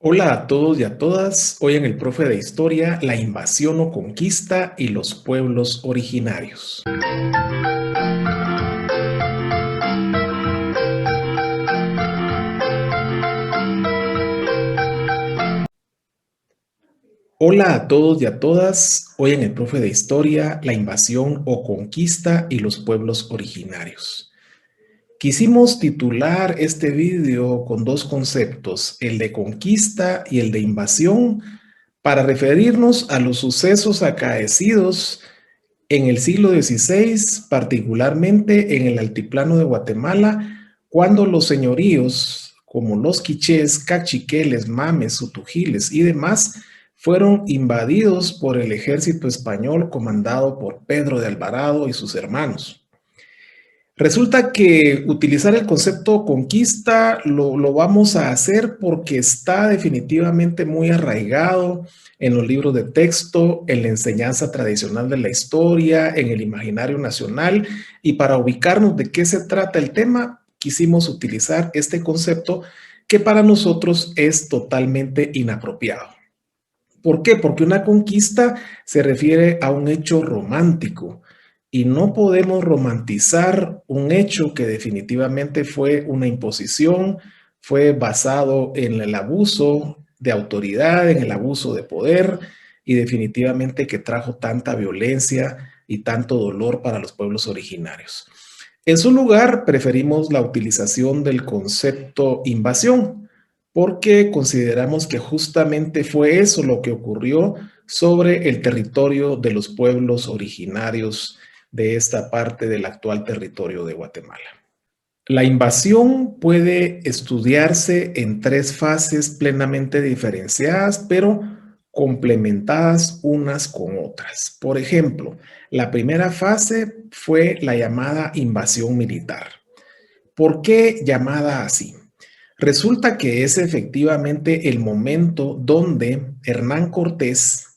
Hola a todos y a todas. Hoy en el Profe de Historia, la invasión o conquista y los pueblos originarios. Hola a todos y a todas. Hoy en el Profe de Historia, la invasión o conquista y los pueblos originarios. Quisimos titular este vídeo con dos conceptos, el de conquista y el de invasión, para referirnos a los sucesos acaecidos en el siglo XVI, particularmente en el altiplano de Guatemala, cuando los señoríos, como los quichés, cachiqueles, mames, sutujiles y demás, fueron invadidos por el ejército español comandado por Pedro de Alvarado y sus hermanos. Resulta que utilizar el concepto conquista lo vamos a hacer porque está definitivamente muy arraigado en los libros de texto, en la enseñanza tradicional de la historia, en el imaginario nacional, y para ubicarnos de qué se trata el tema, quisimos utilizar este concepto que para nosotros es totalmente inapropiado. ¿Por qué? Porque una conquista se refiere a un hecho romántico y no podemos romantizar un hecho que definitivamente fue una imposición, fue basado en el abuso de autoridad, en el abuso de poder y definitivamente que trajo tanta violencia y tanto dolor para los pueblos originarios. En su lugar, preferimos la utilización del concepto invasión, porque consideramos que justamente fue eso lo que ocurrió sobre el territorio de los pueblos originarios de esta parte del actual territorio de Guatemala. La invasión puede estudiarse en tres fases plenamente diferenciadas, pero complementadas unas con otras. Por ejemplo, la primera fase fue la llamada invasión militar. ¿Por qué llamada así? Resulta que es efectivamente el momento donde Hernán Cortés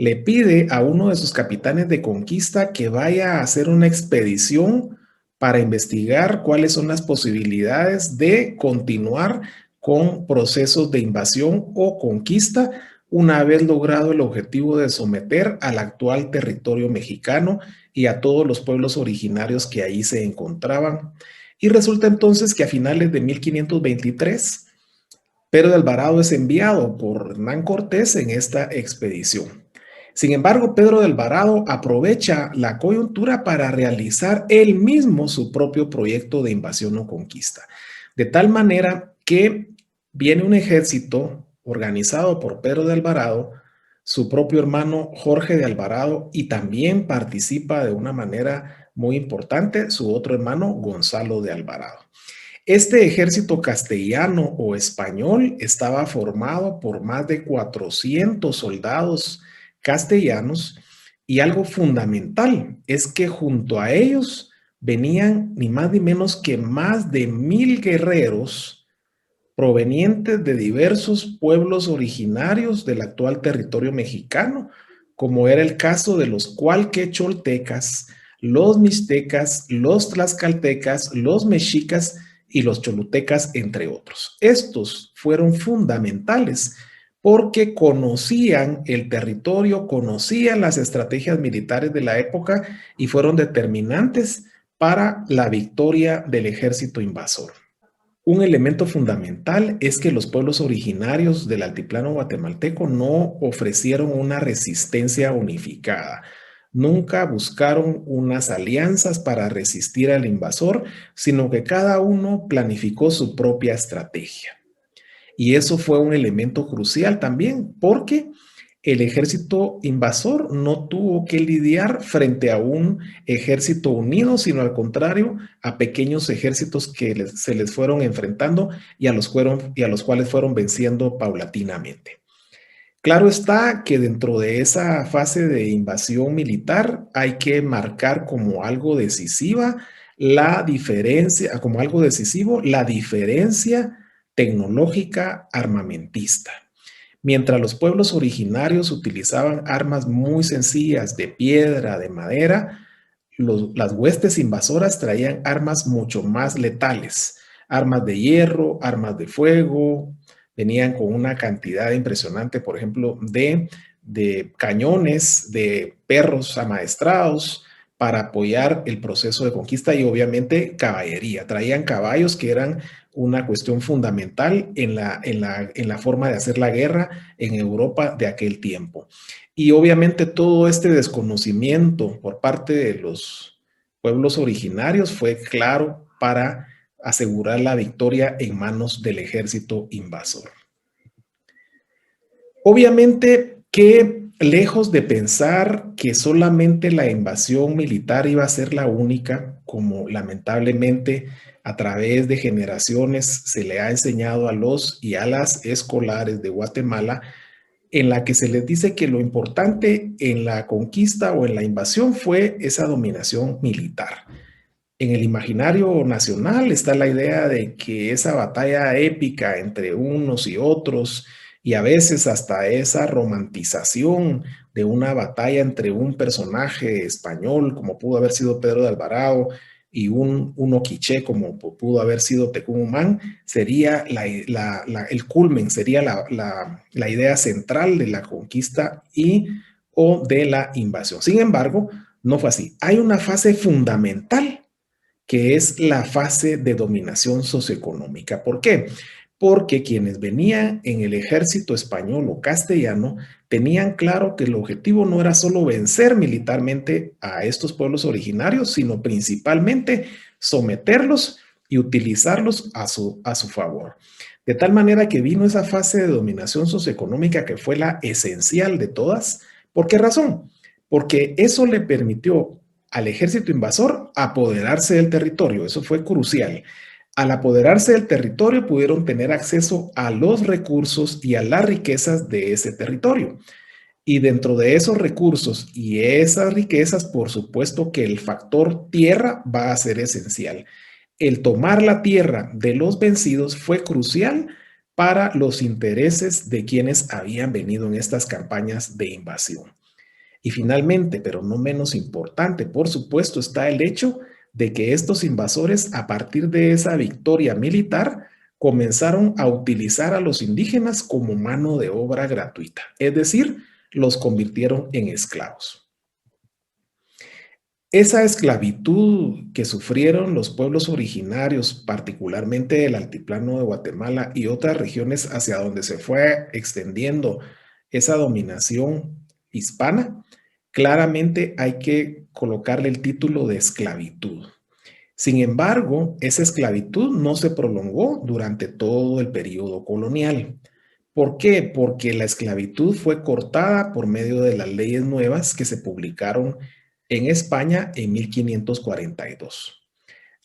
le pide a uno de sus capitanes de conquista que vaya a hacer una expedición para investigar cuáles son las posibilidades de continuar con procesos de invasión o conquista una vez logrado el objetivo de someter al actual territorio mexicano y a todos los pueblos originarios que ahí se encontraban. Y resulta entonces que a finales de 1523, Pedro de Alvarado es enviado por Hernán Cortés en esta expedición. Sin embargo, Pedro de Alvarado aprovecha la coyuntura para realizar él mismo su propio proyecto de invasión o conquista, de tal manera que viene un ejército organizado por Pedro de Alvarado, su propio hermano Jorge de Alvarado, y también participa de una manera muy importante su otro hermano Gonzalo de Alvarado. Este ejército castellano o español estaba formado por más de 400 soldados castellanos, y algo fundamental es que junto a ellos venían ni más ni menos que más de 1000 guerreros provenientes de diversos pueblos originarios del actual territorio mexicano, como era el caso de los cualquecholtecas, los mixtecas, los tlaxcaltecas, los mexicas y los cholutecas, entre otros. Estos fueron fundamentales porque conocían el territorio, conocían las estrategias militares de la época y fueron determinantes para la victoria del ejército invasor. Un elemento fundamental es que los pueblos originarios del altiplano guatemalteco no ofrecieron una resistencia unificada. Nunca buscaron unas alianzas para resistir al invasor, sino que cada uno planificó su propia estrategia. Y eso fue un elemento crucial también, porque el ejército invasor no tuvo que lidiar frente a un ejército unido, sino al contrario, a pequeños ejércitos que se les fueron enfrentando y a los cuales fueron venciendo paulatinamente. Claro está que dentro de esa fase de invasión militar hay que marcar como algo decisiva la diferencia, como algo decisivo, la diferencia tecnológica armamentista. Mientras los pueblos originarios utilizaban armas muy sencillas de piedra, de madera, las huestes invasoras traían armas mucho más letales, armas de hierro, armas de fuego, venían con una cantidad impresionante, por ejemplo, de cañones, de perros amaestrados para apoyar el proceso de conquista y obviamente caballería. Traían caballos que eran una cuestión fundamental en la forma de hacer la guerra en Europa de aquel tiempo. Y obviamente todo este desconocimiento por parte de los pueblos originarios fue claro para asegurar la victoria en manos del ejército invasor. Obviamente que lejos de pensar que solamente la invasión militar iba a ser la única, como lamentablemente a través de generaciones se le ha enseñado a los y a las escolares de Guatemala, en la que se les dice que lo importante en la conquista o en la invasión fue esa dominación militar. En el imaginario nacional está la idea de que esa batalla épica entre unos y otros, y a veces hasta esa romantización de una batalla entre un personaje español, como pudo haber sido Pedro de Alvarado, y un quiché, como pudo haber sido Tecumán, sería el culmen, sería la idea central de la conquista y o de la invasión. Sin embargo, no fue así. Hay una fase fundamental que es la fase de dominación socioeconómica. ¿Por qué? Porque quienes venían en el ejército español o castellano tenían claro que el objetivo no era solo vencer militarmente a estos pueblos originarios, sino principalmente someterlos y utilizarlos a su favor. De tal manera que vino esa fase de dominación socioeconómica que fue la esencial de todas. ¿Por qué razón? Porque eso le permitió al ejército invasor apoderarse del territorio. Eso fue crucial. Al apoderarse del territorio pudieron tener acceso a los recursos y a las riquezas de ese territorio. Y dentro de esos recursos y esas riquezas, por supuesto que el factor tierra va a ser esencial. El tomar la tierra de los vencidos fue crucial para los intereses de quienes habían venido en estas campañas de invasión. Y finalmente, pero no menos importante, por supuesto, está el hecho de que estos invasores, a partir de esa victoria militar, comenzaron a utilizar a los indígenas como mano de obra gratuita, es decir, los convirtieron en esclavos. Esa esclavitud que sufrieron los pueblos originarios, particularmente del altiplano de Guatemala y otras regiones hacia donde se fue extendiendo esa dominación hispana, claramente hay que colocarle el título de esclavitud. Sin embargo, esa esclavitud no se prolongó durante todo el periodo colonial. ¿Por qué? Porque la esclavitud fue cortada por medio de las leyes nuevas que se publicaron en España en 1542.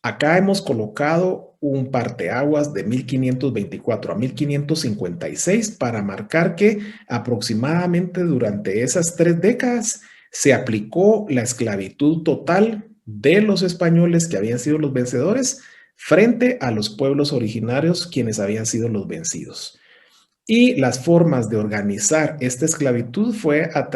Acá hemos colocado un parteaguas de 1524 a 1556 para marcar que aproximadamente durante esas 3 décadas se aplicó la esclavitud total de los españoles que habían sido los vencedores frente a los pueblos originarios quienes habían sido los vencidos. Y las formas de organizar esta esclavitud fue a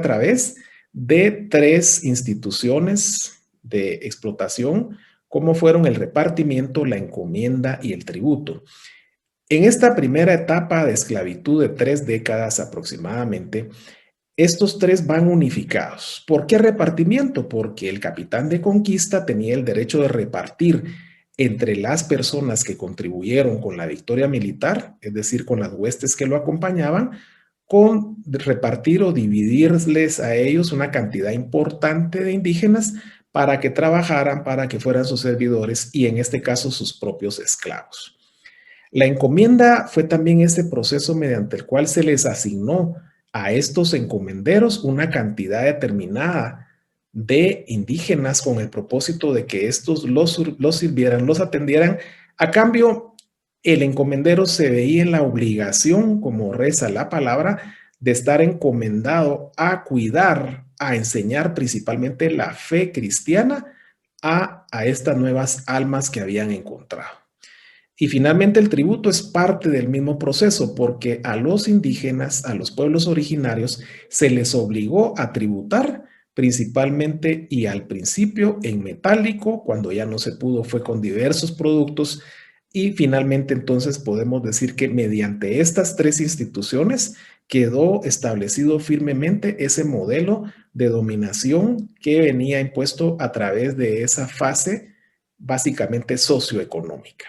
través de 3 instituciones de explotación, como fueron el repartimiento, la encomienda y el tributo. En esta primera etapa de esclavitud de 3 décadas aproximadamente, estos 3 van unificados. ¿Por qué repartimiento? Porque el capitán de conquista tenía el derecho de repartir entre las personas que contribuyeron con la victoria militar, es decir, con las huestes que lo acompañaban, con repartir o dividirles a ellos una cantidad importante de indígenas para que trabajaran, para que fueran sus servidores y en este caso sus propios esclavos. La encomienda fue también ese proceso mediante el cual se les asignó a estos encomenderos una cantidad determinada de indígenas con el propósito de que estos los sirvieran, los atendieran. A cambio, el encomendero se veía en la obligación, como reza la palabra, de estar encomendado a cuidar, a enseñar principalmente la fe cristiana a estas nuevas almas que habían encontrado. Y finalmente el tributo es parte del mismo proceso porque a los indígenas, a los pueblos originarios, se les obligó a tributar principalmente y al principio en metálico, cuando ya no se pudo fue con diversos productos Y finalmente, entonces, podemos decir que mediante estas tres instituciones quedó establecido firmemente ese modelo de dominación que venía impuesto a través de esa fase básicamente socioeconómica.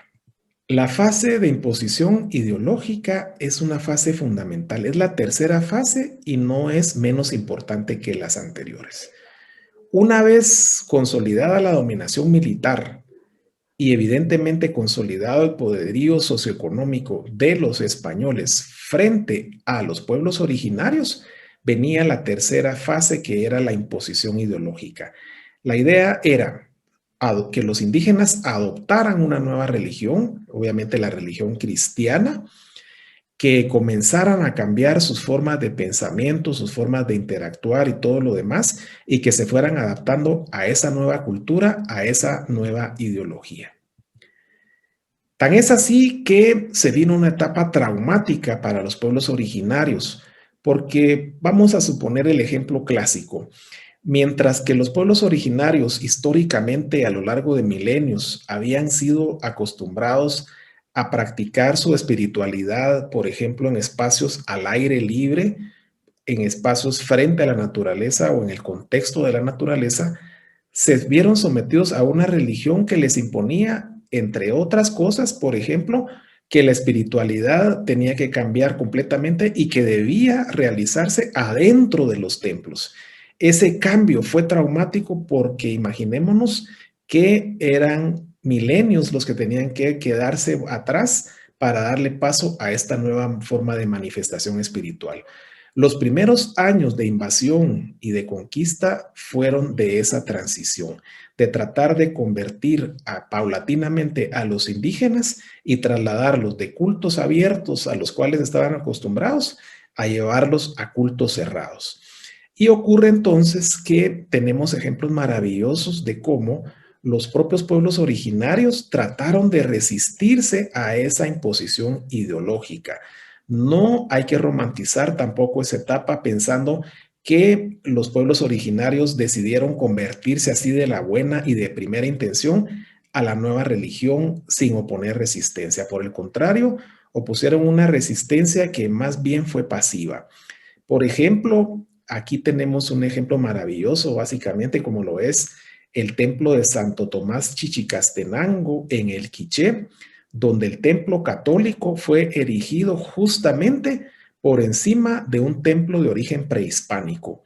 La fase de imposición ideológica es una fase fundamental, es la tercera fase y no es menos importante que las anteriores. Una vez consolidada la dominación militar y evidentemente consolidado el poderío socioeconómico de los españoles frente a los pueblos originarios, venía la tercera fase, que era la imposición ideológica. La idea era que los indígenas adoptaran una nueva religión, obviamente la religión cristiana, que comenzaran a cambiar sus formas de pensamiento, sus formas de interactuar y todo lo demás, y que se fueran adaptando a esa nueva cultura, a esa nueva ideología. Tan es así que se vino una etapa traumática para los pueblos originarios, porque vamos a suponer el ejemplo clásico. Mientras que los pueblos originarios históricamente a lo largo de milenios habían sido acostumbrados a practicar su espiritualidad, por ejemplo, en espacios al aire libre, en espacios frente a la naturaleza o en el contexto de la naturaleza, se vieron sometidos a una religión que les imponía, entre otras cosas, por ejemplo, que la espiritualidad tenía que cambiar completamente y que debía realizarse adentro de los templos. Ese cambio fue traumático porque imaginémonos que eran milenios los que tenían que quedarse atrás para darle paso a esta nueva forma de manifestación espiritual. Los primeros años de invasión y de conquista fueron de esa transición, de tratar de convertir paulatinamente a los indígenas y trasladarlos de cultos abiertos a los cuales estaban acostumbrados a llevarlos a cultos cerrados. Y ocurre entonces que tenemos ejemplos maravillosos de cómo los propios pueblos originarios trataron de resistirse a esa imposición ideológica. No hay que romantizar tampoco esa etapa pensando que los pueblos originarios decidieron convertirse así de la buena y de primera intención a la nueva religión sin oponer resistencia. Por el contrario, opusieron una resistencia que más bien fue pasiva. Por ejemplo, aquí tenemos un ejemplo maravilloso, básicamente como lo es el templo de Santo Tomás Chichicastenango en el Quiché, donde el templo católico fue erigido justamente por encima de un templo de origen prehispánico.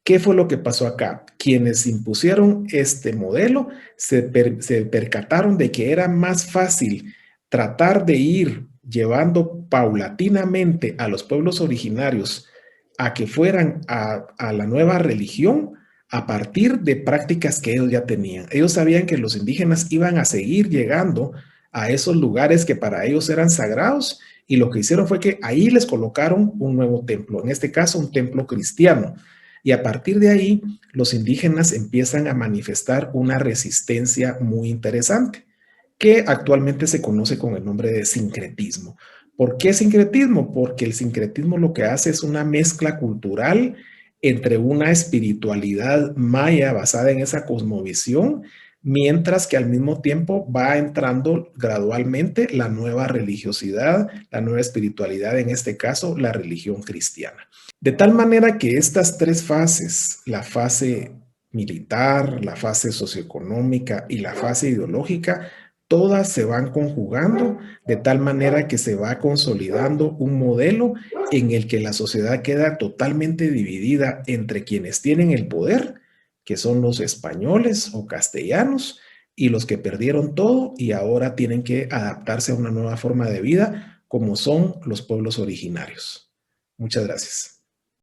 ¿Qué fue lo que pasó acá? Quienes impusieron este modelo se percataron de que era más fácil tratar de ir llevando paulatinamente a los pueblos originarios a que fueran a la nueva religión a partir de prácticas que ellos ya tenían. Ellos sabían que los indígenas iban a seguir llegando a esos lugares que para ellos eran sagrados y lo que hicieron fue que ahí les colocaron un nuevo templo, en este caso un templo cristiano. Y a partir de ahí, los indígenas empiezan a manifestar una resistencia muy interesante, que actualmente se conoce con el nombre de sincretismo. ¿Por qué sincretismo? Porque el sincretismo lo que hace es una mezcla cultural entre una espiritualidad maya basada en esa cosmovisión, mientras que al mismo tiempo va entrando gradualmente la nueva religiosidad, la nueva espiritualidad, en este caso la religión cristiana. De tal manera que estas tres fases, la fase militar, la fase socioeconómica y la fase ideológica, todas se van conjugando de tal manera que se va consolidando un modelo en el que la sociedad queda totalmente dividida entre quienes tienen el poder, que son los españoles o castellanos, y los que perdieron todo y ahora tienen que adaptarse a una nueva forma de vida, como son los pueblos originarios. Muchas gracias.